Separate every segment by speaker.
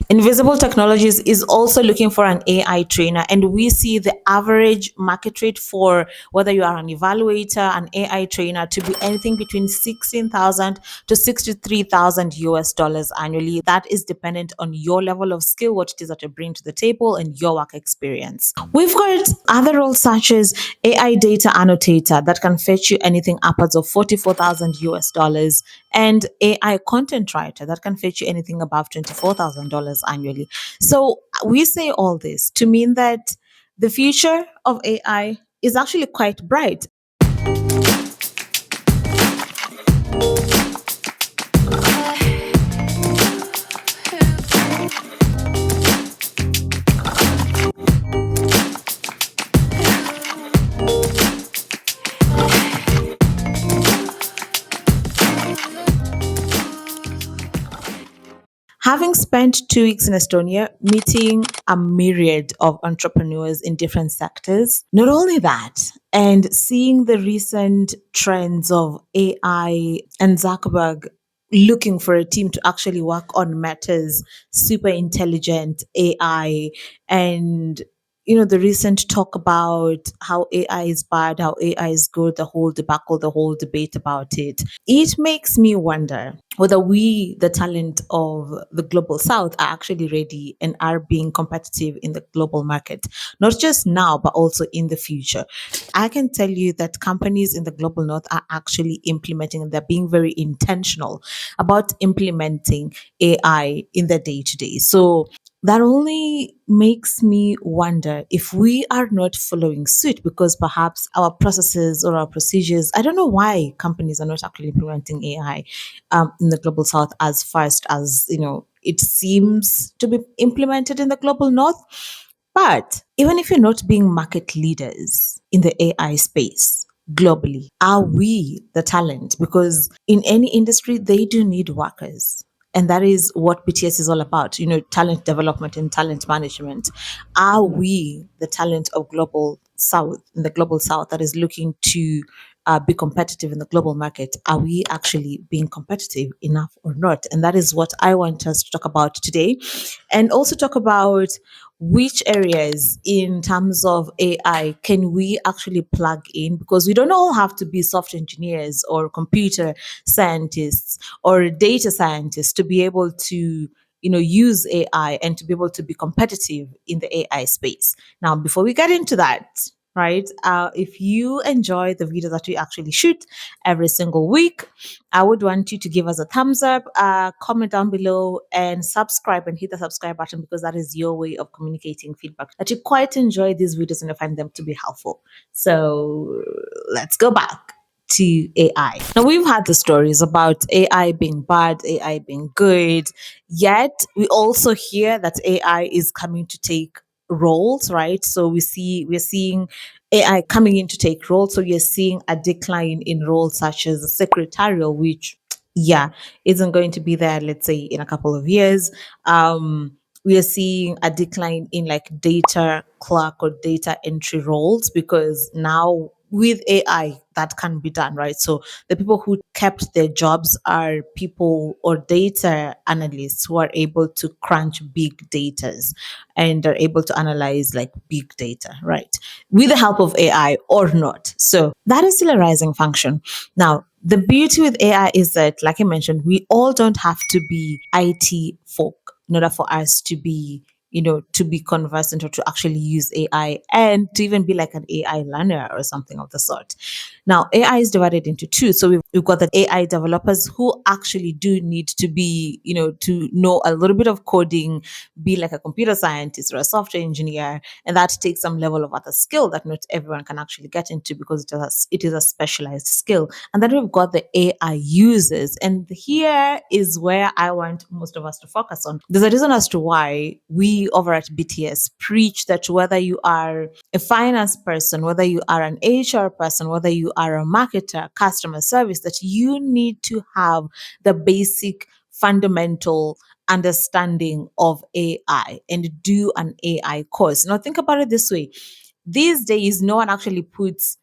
Speaker 1: Invisible Technologies is also looking for an AI trainer, and we see the average market rate for whether you are an evaluator, an AI trainer, to be anything between 16,000 to 63,000 US dollars annually. That is dependent on your level of skill, what it is that you bring to the table, and your work experience. We've got other roles such as AI data annotator that can fetch you anything upwards of 44,000 US dollars, and AI content writer that can fetch you anything above $24,000 annually. So we say all this to mean that the future of AI is actually quite bright. Having spent 2 weeks in Estonia meeting a myriad of entrepreneurs in different sectors, not only that, and seeing the recent trends of AI and Zuckerberg looking for a team to actually work on Meta's super intelligent AI, and the recent talk about how AI is bad, how AI is good, the whole debacle, the whole debate about it. It makes me wonder whether we, the talent of the global south, are actually ready and are being competitive in the global market, not just now, but also in the future. I can tell you that companies in the global north are actually implementing, and they're being very intentional about implementing AI in their day to day. So that only makes me wonder if we are not following suit, because perhaps our processes or our procedures, I don't know why companies are not actually implementing AI in the global south as fast as it seems to be implemented in the global north. But even if you're not being market leaders in the AI space globally, are we the talent? Because in any industry, they do need workers. And that is what BTS is all about, talent development and talent management. Are we the talent of global south, in the global south, that is looking to be competitive in the global market? Are we actually being competitive enough or not? And that is what I want us to talk about today, and also talk about which areas in terms of AI can we actually plug in, because we don't all have to be software engineers or computer scientists or data scientists to be able to use AI and to be able to be competitive in the AI space. Now, before we get into that, right, if you enjoy the video that we actually shoot every single week, I would want you to give us a thumbs up, comment down below, and subscribe, and hit the subscribe button, because that is your way of communicating feedback that you quite enjoy these videos and you find them to be helpful. So let's go back to AI. Now, we've had the stories about AI being bad, AI being good, yet we also hear that AI is coming to take roles, right? So we're seeing AI coming in to take roles. So you're seeing a decline in roles such as secretarial, which yeah, isn't going to be there, let's say, in a couple of years. We are seeing a decline in like data clerk or data entry roles, because now with AI that can be done, right? So the people who kept their jobs are people or data analysts who are able to crunch big datas and are able to analyze like big data, right? With the help of AI or not. So that is still a rising function. Now, the beauty with AI is that, like I mentioned, we all don't have to be IT folk in order for us to be to be conversant or to actually use AI, and to even be like an AI learner or something of the sort. Now, AI is divided into two. So we've got the AI developers who actually do need to be, to know a little bit of coding, be like a computer scientist or a software engineer. And that takes some level of other skill that not everyone can actually get into, because it is a specialized skill. And then we've got the AI users. And here is where I want most of us to focus on. There's a reason as to why we over at BTS preach that whether you are a finance person, whether you are an HR person, whether you are a marketer, customer service, that you need to have the basic fundamental understanding of AI and do an AI course. Now, think about it this way. These days, no one actually puts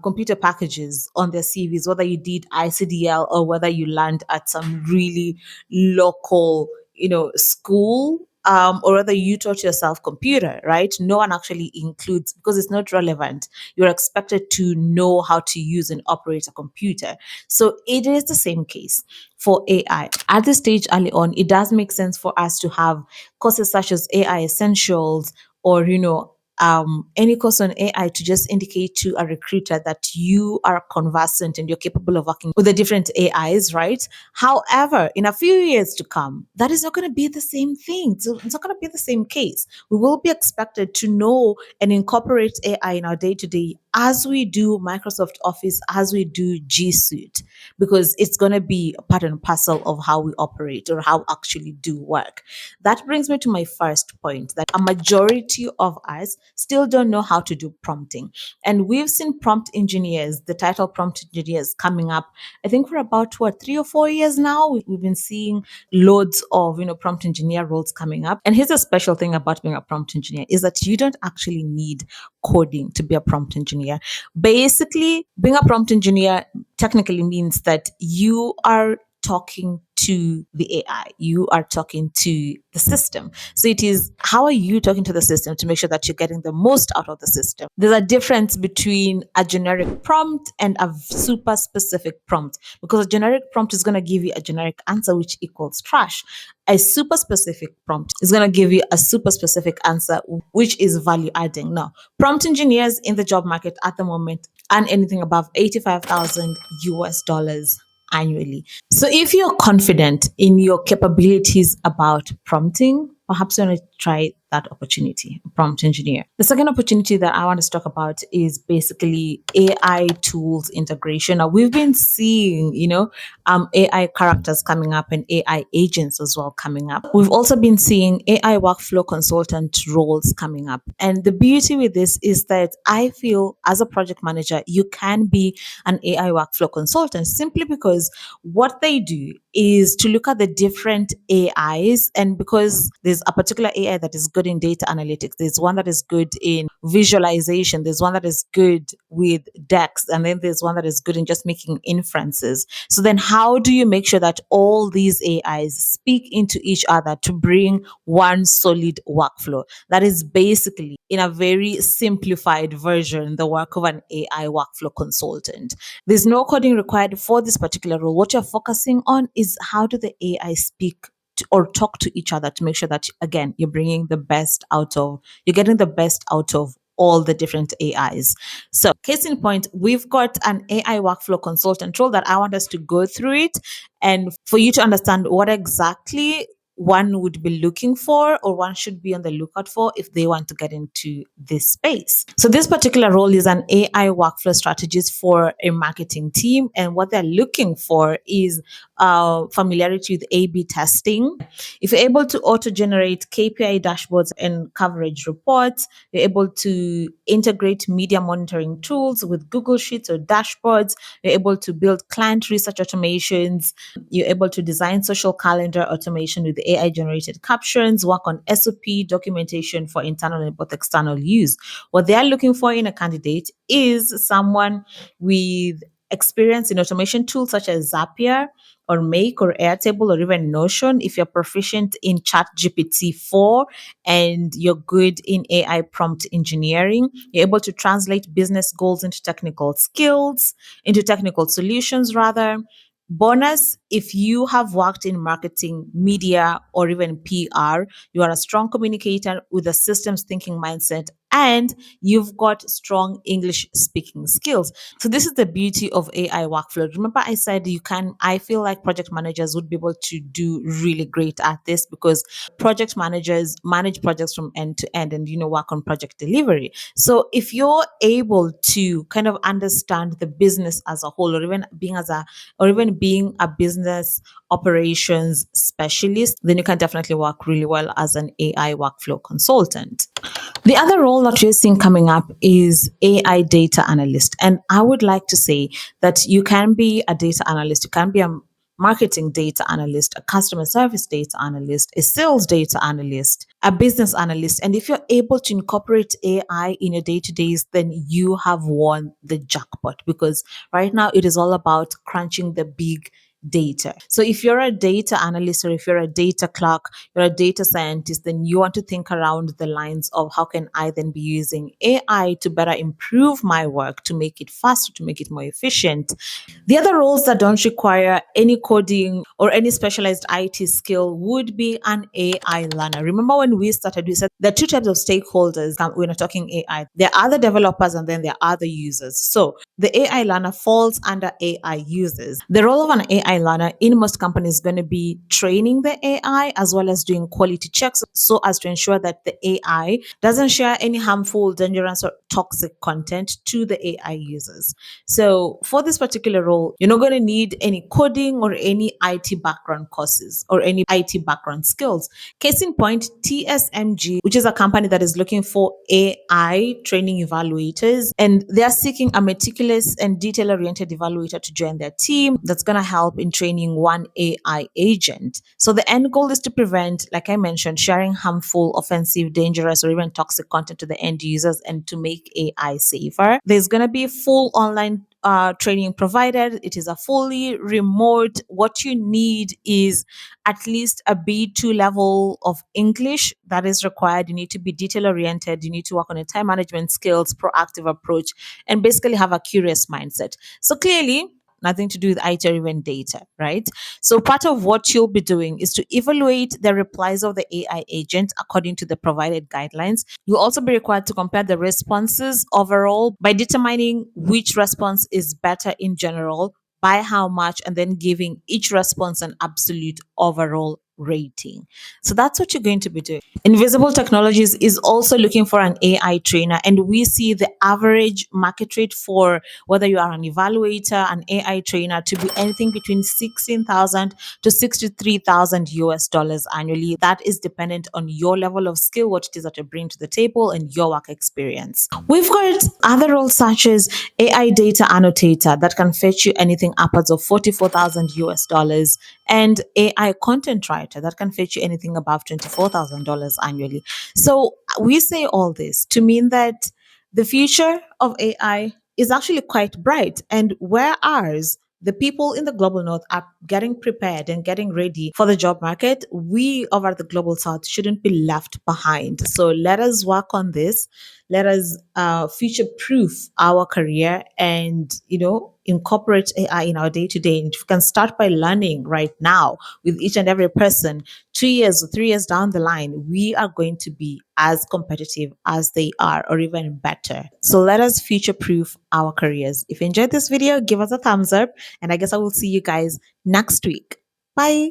Speaker 1: computer packages on their CVs, whether you did ICDL or whether you learned at some really local school or rather you taught yourself computer, right? No one actually includes, because it's not relevant. You're expected to know how to use and operate a computer. So it is the same case for AI. At this stage early on, it does make sense for us to have courses such as AI Essentials, or, any course on AI to just indicate to a recruiter that you are conversant and you're capable of working with the different AIs, right? However, in a few years to come, that is not going to be the same thing. So it's not going to be the same case. We will be expected to know and incorporate AI in our day to day as we do Microsoft Office, as we do G Suite, because it's going to be a part and parcel of how we operate or how we actually do work. That brings me to my first point, that a majority of us still don't know how to do prompting. And we've seen prompt engineers, the title prompt engineers, coming up, I think, for about what, 3 or 4 years now. We've been seeing loads of, prompt engineer roles coming up. And here's a special thing about being a prompt engineer is that you don't actually need coding to be a prompt engineer. Basically, being a prompt engineer technically means that you are talking to the AI, you are talking to the system. So it is, how are you talking to the system to make sure that you're getting the most out of the system? There's a difference between a generic prompt and a super specific prompt, because a generic prompt is going to give you a generic answer, which equals trash. A super specific prompt is going to give you a super specific answer, which is value adding. Now, prompt engineers in the job market at the moment earn anything above 85,000 US dollars annually. So if you're confident in your capabilities about prompting, perhaps you want to try that opportunity, prompt engineer. The second opportunity that I want to talk about is basically AI tools integration. Now, we've been seeing, AI characters coming up and AI agents as well coming up. We've also been seeing AI workflow consultant roles coming up. And the beauty with this is that I feel as a project manager, you can be an AI workflow consultant simply because what they do is to look at the different AIs. And because there's a particular AI that is good in data analytics, there's one that is good in visualization, there's one that is good with decks, and then there's one that is good in just making inferences. So then how do you make sure that all these AIs speak into each other to bring one solid workflow? That is basically, in a very simplified version, the work of an AI workflow consultant. There's no coding required for this particular role. What you're focusing on is how do the AI speak or talk to each other to make sure that, again, you're getting the best out of all the different AIs. So, case in point, we've got an AI workflow consultant role that I want us to go through it, and for you to understand what exactly one would be looking for or one should be on the lookout for if they want to get into this space. So this particular role is an AI workflow strategist for a marketing team, and what they're looking for is familiarity with A/B testing. If you're able to auto-generate KPI dashboards and coverage reports, you're able to integrate media monitoring tools with Google Sheets or dashboards, you're able to build client research automations, you're able to design social calendar automation with AI generated captions, work on SOP documentation for internal and both external use. What they're looking for in a candidate is someone with experience in automation tools such as Zapier or Make or Airtable or even Notion. If you're proficient in ChatGPT 4 and you're good in AI prompt engineering, you're able to translate business goals into technical skills, into technical solutions rather. Bonus, if you have worked in marketing, media, or even PR, you are a strong communicator with a systems thinking mindset, and you've got strong English speaking skills. So this is the beauty of AI workflow. Remember, I said I feel like project managers would be able to do really great at this because project managers manage projects from end to end and, work on project delivery. So if you're able to kind of understand the business as a whole, or even being a business operations specialist, then you can definitely work really well as an AI workflow consultant. The other role that we're seeing coming up is AI data analyst. And I would like to say that you can be a data analyst, you can be a marketing data analyst, a customer service data analyst, a sales data analyst, a business analyst. And if you're able to incorporate AI in your day to days, then you have won the jackpot, because right now it is all about crunching the big data. So if you're a data analyst, or if you're a data clerk, you're a data scientist, then you want to think around the lines of how can I then be using AI to better improve my work, to make it faster, to make it more efficient. The other roles that don't require any coding or any specialized IT skill would be an AI learner. Remember when we started, we said there are two types of stakeholders when we're talking AI. There are the developers and then there are the users. So the AI learner falls under AI users. The role of an AI learner in most companies is going to be training the AI as well as doing quality checks so as to ensure that the AI doesn't share any harmful, dangerous, or toxic content to the AI users. So for this particular role, you're not going to need any coding or any IT background courses or any IT background skills. Case in point, TSMG, which is a company that is looking for AI training evaluators, and they are seeking a meticulous and detail oriented evaluator to join their team that's going to help in training one AI agent. So the end goal is to prevent, like I mentioned, sharing harmful, offensive, dangerous, or even toxic content to the end users and to make AI safer. There's going to be full online training provided. It is a fully remote. What you need is at least a B2 level of English that is required. You need to be detail oriented. You need to work on your time management skills, proactive approach, and basically have a curious mindset. So clearly, nothing to do with IT or even data, right? So part of what you'll be doing is to evaluate the replies of the AI agent according to the provided guidelines. You'll also be required to compare the responses overall by determining which response is better in general, by how much, and then giving each response an absolute overall rating. So that's what you're going to be doing. Invisible Technologies is also looking for an AI trainer, and we see the average market rate for whether you are an evaluator, an AI trainer, to be anything between 16,000 to 63,000 US dollars annually. That is dependent on your level of skill, what it is that you bring to the table, and your work experience. We've got other roles such as AI data annotator that can fetch you anything upwards of 44,000 US dollars, and AI content writer that can fetch you anything above $24,000 annually. So we say all this to mean that the future of AI is actually quite bright. And whereas the people in the global north are getting prepared and getting ready for the job market, we over the global south shouldn't be left behind. So let us work on this. Let us future proof our career and, incorporate AI in our day to day. And if we can start by learning right now with each and every person, 2 years or 3 years down the line, we are going to be as competitive as they are or even better. So let us future proof our careers. If you enjoyed this video, give us a thumbs up. And I guess I will see you guys next week. Bye.